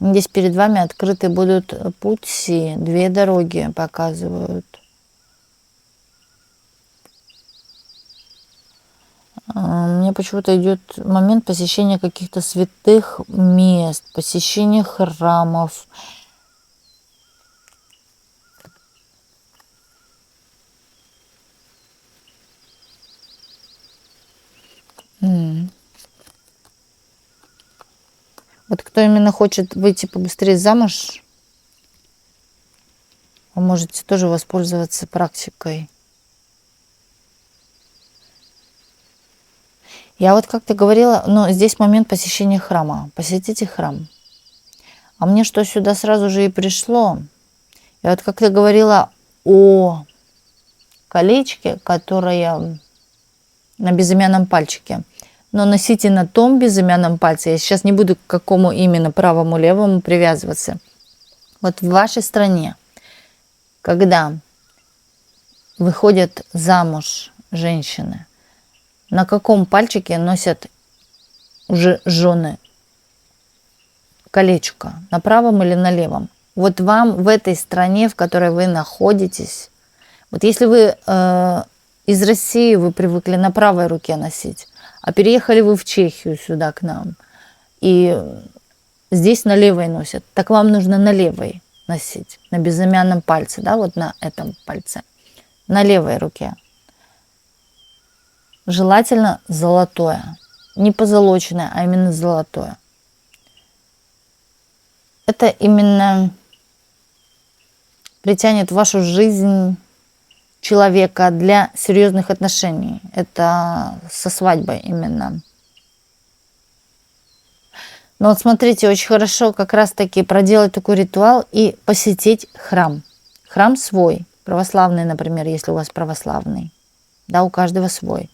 Speaker 1: Здесь перед вами открыты будут пути, две дороги показывают. Мне почему-то идет момент посещения каких-то святых мест, посещения храмов. Вот кто именно хочет выйти побыстрее замуж, вы можете тоже воспользоваться практикой. Я вот как-то говорила, но здесь момент посещения храма. Посетите храм. А мне что сюда сразу же и пришло. Я вот как-то говорила о колечке, которое на безымянном пальчике. Но носите на том безымянном пальце. Я сейчас не буду к какому именно правому, левому привязываться. Вот в вашей стране, когда выходят замуж женщины, на каком пальчике носят уже жены колечко? На правом или на левом? Вот вам в этой стране, в которой вы находитесь, вот если вы из России, вы привыкли на правой руке носить, а переехали вы в Чехию сюда к нам, и здесь на левой носят, так вам нужно на левой носить, на безымянном пальце, да, вот на этом пальце, на левой руке. Желательно золотое, не позолоченное, а именно золотое. Это именно притянет в вашу жизнь человека для серьезных отношений. Это со свадьбой именно. Но вот смотрите, очень хорошо как раз-таки проделать такой ритуал и посетить храм. Храм свой, православный, например, если у вас православный. Да, у каждого свой.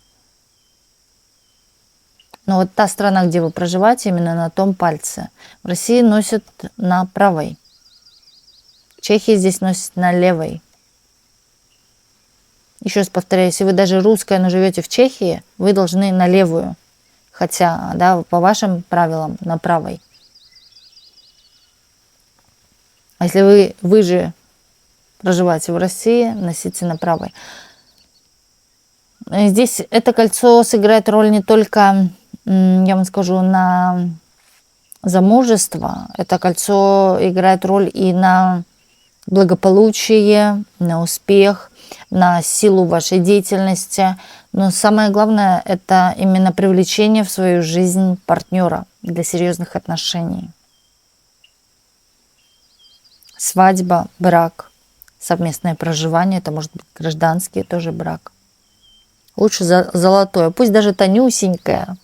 Speaker 1: Но вот та страна, где вы проживаете, именно на том пальце. В России носят на правой. В Чехии здесь носят на левой. Еще раз повторяю, если вы даже русская, но живете в Чехии, вы должны на левую. Хотя, да, по вашим правилам, на правой. А если вы же проживаете в России, носите на правой. Здесь это кольцо сыграет роль не только, я вам скажу, на замужество. Это кольцо играет роль и на благополучие, на успех, на силу вашей деятельности. Но самое главное, это именно привлечение в свою жизнь партнера для серьезных отношений. Свадьба, брак, совместное проживание, это может быть гражданский тоже брак. Лучше золотое, пусть даже тонюсенькое,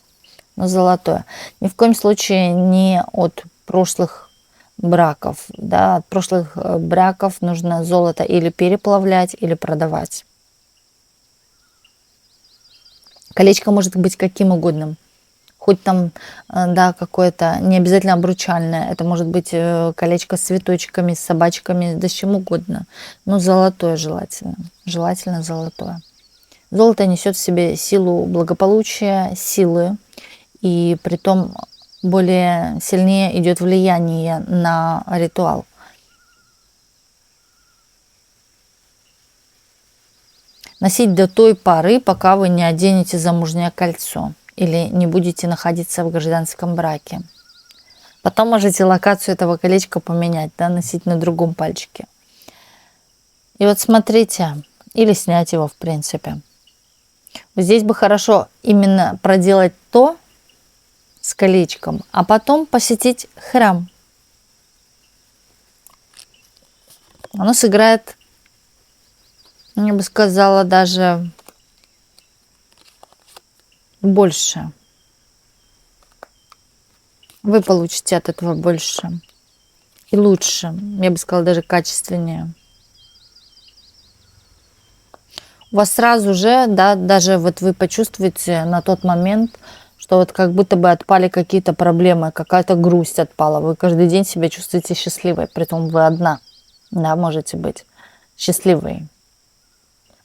Speaker 1: но золотое. Ни в коем случае не от прошлых браков. Да? От прошлых браков нужно золото или переплавлять, или продавать. Колечко может быть каким угодно. Хоть там, да, какое-то, не обязательно обручальное. Это может быть колечко с цветочками, с собачками, да с чем угодно. Но золотое желательно. Желательно золотое. Золото несет в себе силу благополучия, силы. И притом более сильнее идет влияние на ритуал. Носить до той поры, пока вы не оденете замужнее кольцо или не будете находиться в гражданском браке. Потом можете локацию этого колечка поменять, да, носить на другом пальчике. И вот смотрите, или снять его в принципе. Здесь бы хорошо именно проделать то с колечком, а потом посетить храм. Оно сыграет, я бы сказала, даже больше. Вы получите от этого больше. И лучше. Я бы сказала, даже качественнее. У вас сразу же, да, даже вот вы почувствуете на тот момент, что вот как будто бы отпали какие-то проблемы, какая-то грусть отпала. Вы каждый день себя чувствуете счастливой, притом вы одна, да, можете быть счастливой.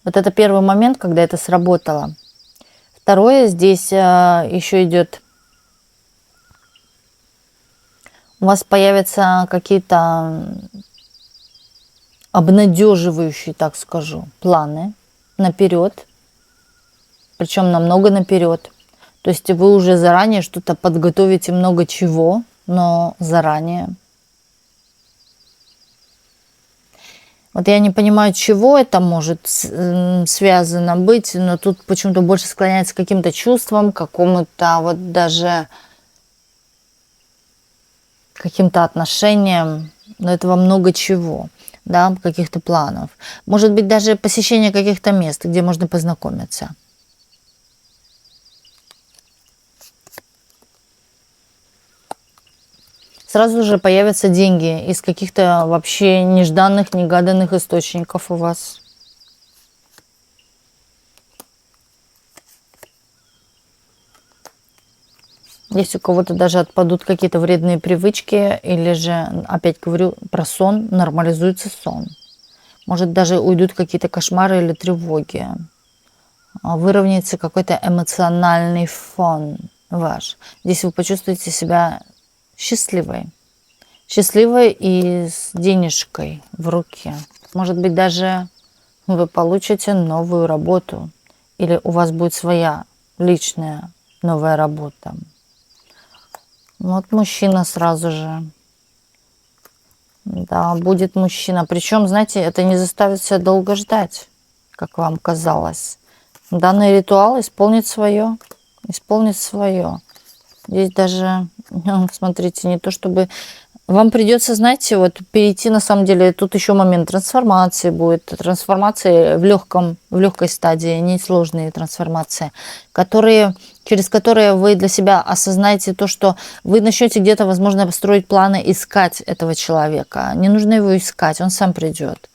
Speaker 1: Вот это первый момент, когда это сработало. Второе, здесь еще идет, у вас появятся какие-то обнадеживающие, так скажу, планы наперед, причем намного наперед. То есть вы уже заранее что-то подготовите, много чего, но заранее. Вот я не понимаю, чего это может связано быть, но тут почему-то больше склоняется к каким-то чувствам, к какому-то вот даже каким-то отношениям, но этого много чего, да, каких-то планов. Может быть, даже посещение каких-то мест, где можно познакомиться. Сразу же появятся деньги из каких-то вообще нежданных, негаданных источников у вас. Если у кого-то даже отпадут какие-то вредные привычки, или же, опять говорю, про сон, нормализуется сон. Может, даже уйдут какие-то кошмары или тревоги. Выровняется какой-то эмоциональный фон ваш. Здесь вы почувствуете себя счастливой. Счастливой и с денежкой в руке. Может быть, даже вы получите новую работу. Или у вас будет своя личная новая работа. Вот мужчина сразу же. Да, будет мужчина. Причем, знаете, это не заставит себя долго ждать, как вам казалось. Данный ритуал исполнит свое. Исполнит свое. Здесь даже, смотрите, не то чтобы... Вам придется, знаете, вот перейти, на самом деле, тут еще момент трансформации будет. Трансформации в легкой стадии, несложные трансформации, через которые вы для себя осознаете то, что вы начнете где-то, возможно, построить планы, искать этого человека. Не нужно его искать, он сам придет.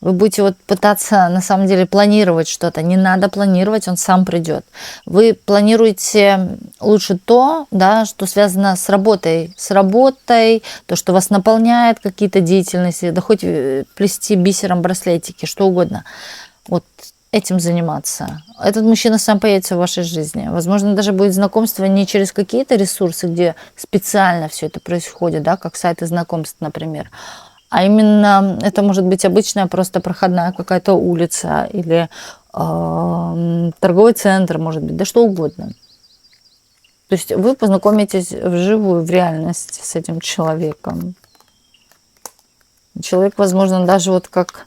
Speaker 1: Вы будете вот пытаться, на самом деле, планировать что-то. Не надо планировать, он сам придет. Вы планируете лучше то, да, что связано с работой. С работой, то, что вас наполняет, какие-то деятельности. Да хоть плести бисером браслетики, что угодно. Вот этим заниматься. Этот мужчина сам появится в вашей жизни. Возможно, даже будет знакомство не через какие-то ресурсы, где специально все это происходит, да, как сайты знакомств, например, а именно это может быть обычная просто проходная какая-то улица или торговый центр, может быть, да что угодно. То есть вы познакомитесь вживую, в реальности с этим человеком. Человек, возможно, даже вот как...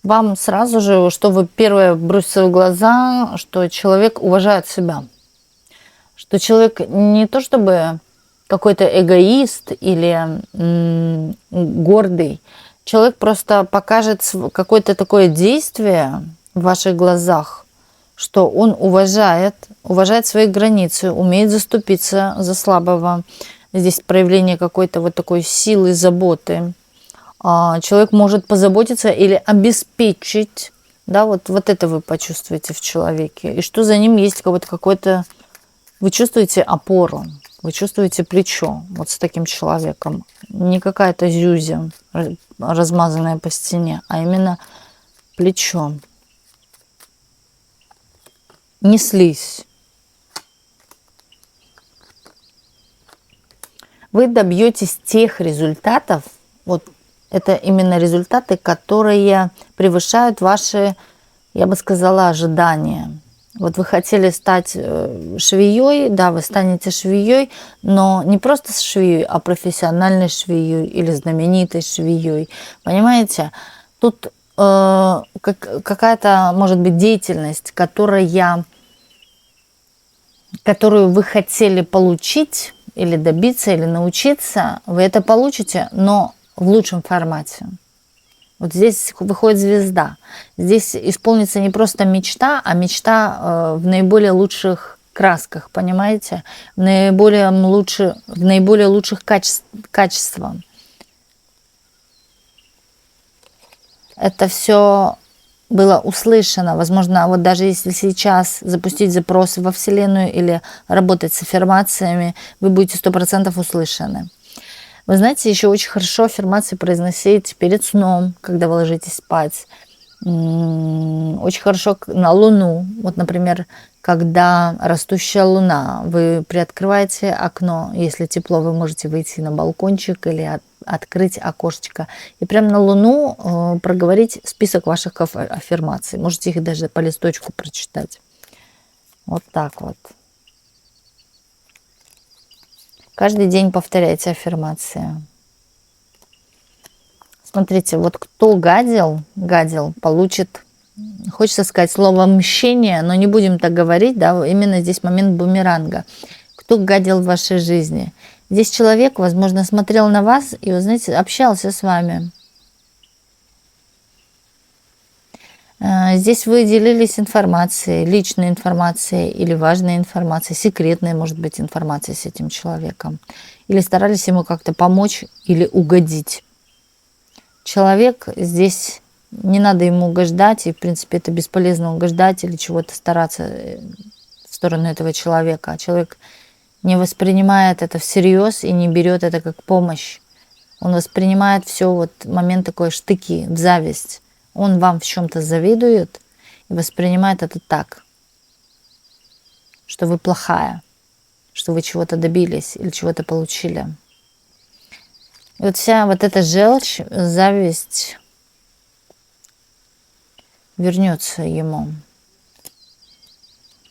Speaker 1: Вам сразу же, что вы первое бросится в глаза, что человек уважает себя. Что человек не то чтобы какой-то эгоист или гордый. Человек просто покажет какое-то такое действие в ваших глазах, что он уважает свои границы, умеет заступиться за слабого. Здесь проявление какой-то вот такой силы, заботы. Человек может позаботиться или обеспечить, да, вот это вы почувствуете в человеке. И что за ним есть какой-то, вы чувствуете опору, вы чувствуете плечо вот с таким человеком. Не какая-то зюзя, размазанная по стене, а именно плечо. Неслись. Вы добьетесь тех результатов, вот это именно результаты, которые превышают ваши, я бы сказала, ожидания. Вот вы хотели стать швеей, да, вы станете швеей, но не просто швеей, а профессиональной швеей или знаменитой швеей. Понимаете? Тут какая-то, может быть, деятельность, которую вы хотели получить или добиться, или научиться, вы это получите, но в лучшем формате. Вот здесь выходит звезда. Здесь исполнится не просто мечта, а мечта в наиболее лучших красках, понимаете? В наиболее лучших качествах. Это все было услышано. Возможно, вот даже если сейчас запустить запросы во Вселенную или работать с аффирмациями, вы будете 100% услышаны. Вы знаете, еще очень хорошо аффирмации произносить перед сном, когда вы ложитесь спать. Очень хорошо на Луну. Вот, например, когда растущая Луна, вы приоткрываете окно, если тепло, вы можете выйти на балкончик или открыть окошечко. И прямо на Луну проговорить список ваших аффирмаций. Можете их даже по листочку прочитать. Вот так вот. Каждый день повторяйте аффирмации. Смотрите, вот кто гадил, получит, хочется сказать слово мщение, но не будем так говорить, да, именно здесь момент бумеранга. Кто гадил в вашей жизни? Здесь человек, возможно, смотрел на вас и, вы знаете, общался с вами. Здесь вы делились информацией, личной информацией или важной информацией, секретной, может быть, информацией с этим человеком. Или старались ему как-то помочь или угодить. Человек здесь, не надо ему угождать, и, в принципе, это бесполезно угождать или чего-то стараться в сторону этого человека. Человек не воспринимает это всерьез и не берет это как помощь. Он воспринимает все вот момент такой штыки, в зависть. Он вам в чем-то завидует и воспринимает это так, что вы плохая, что вы чего-то добились или чего-то получили. И вот вся вот эта желчь, зависть вернется ему.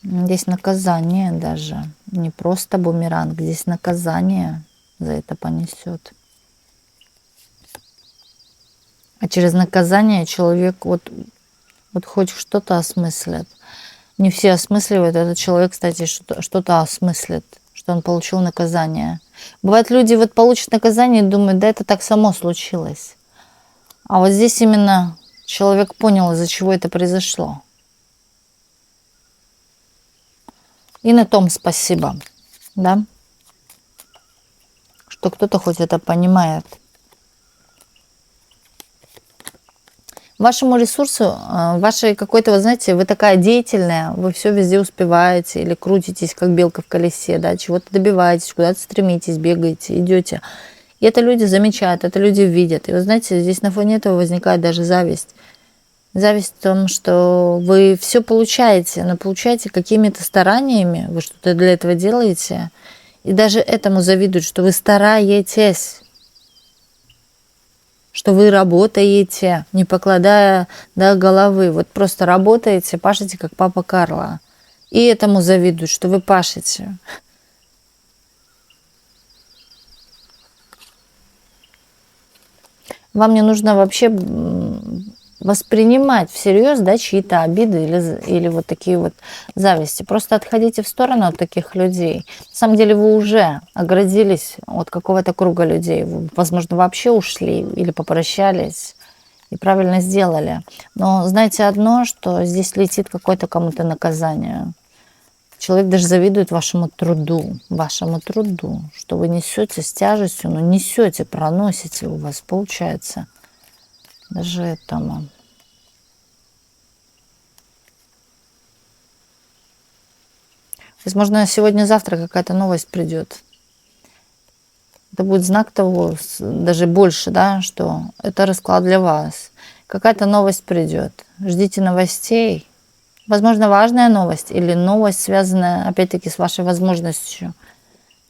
Speaker 1: Здесь наказание даже, не просто бумеранг, здесь наказание за это понесет. А через наказание человек вот хоть что-то осмыслит. Не все осмысливают. Этот человек, кстати, что-то осмыслит, что он получил наказание. Бывает, люди вот получат наказание и думают, да это так само случилось. А вот здесь именно человек понял, из-за чего это произошло. И на том спасибо, да, что кто-то хоть это понимает. Вашему ресурсу, вашей какой-то, вы знаете, вы такая деятельная, вы все везде успеваете или крутитесь, как белка в колесе, да, чего-то добиваетесь, куда-то стремитесь, бегаете, идете. И это люди замечают, это люди видят. И вы знаете, здесь на фоне этого возникает даже зависть. Зависть в том, что вы все получаете, но получаете какими-то стараниями, вы что-то для этого делаете, и даже этому завидуют, что вы стараетесь, что вы работаете, не покладая головы. Вот просто работаете, пашете, как папа Карло. И этому завидуют, что вы пашете. Вам не нужно вообще воспринимать всерьез, да, чьи-то обиды или вот такие вот зависти. Просто отходите в сторону от таких людей. На самом деле вы уже оградились от какого-то круга людей. Вы, возможно, вообще ушли или попрощались и правильно сделали. Но знаете одно, что здесь летит какое-то кому-то наказание. Человек даже завидует вашему труду, что вы несете с тяжестью, но несете, проносите, у вас получается. Даже этому. Возможно, сегодня-завтра какая-то новость придет. Это будет знак того, даже больше, да, что это расклад для вас. Какая-то новость придет. Ждите новостей. Возможно, важная новость или новость, связанная, опять-таки, с вашей возможностью.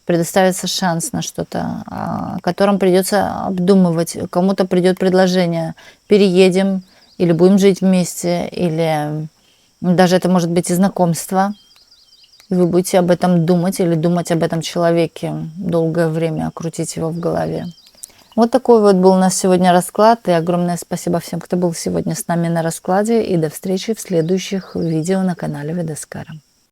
Speaker 1: Предоставится шанс на что-то, о котором придется обдумывать. Кому-то придет предложение: переедем, или будем жить вместе, или даже это может быть и знакомство. И вы будете об этом думать или думать об этом человеке долгое время, крутить его в голове. Вот такой вот был у нас сегодня расклад. И огромное спасибо всем, кто был сегодня с нами на раскладе. И до встречи в следующих видео на канале Ведаскара.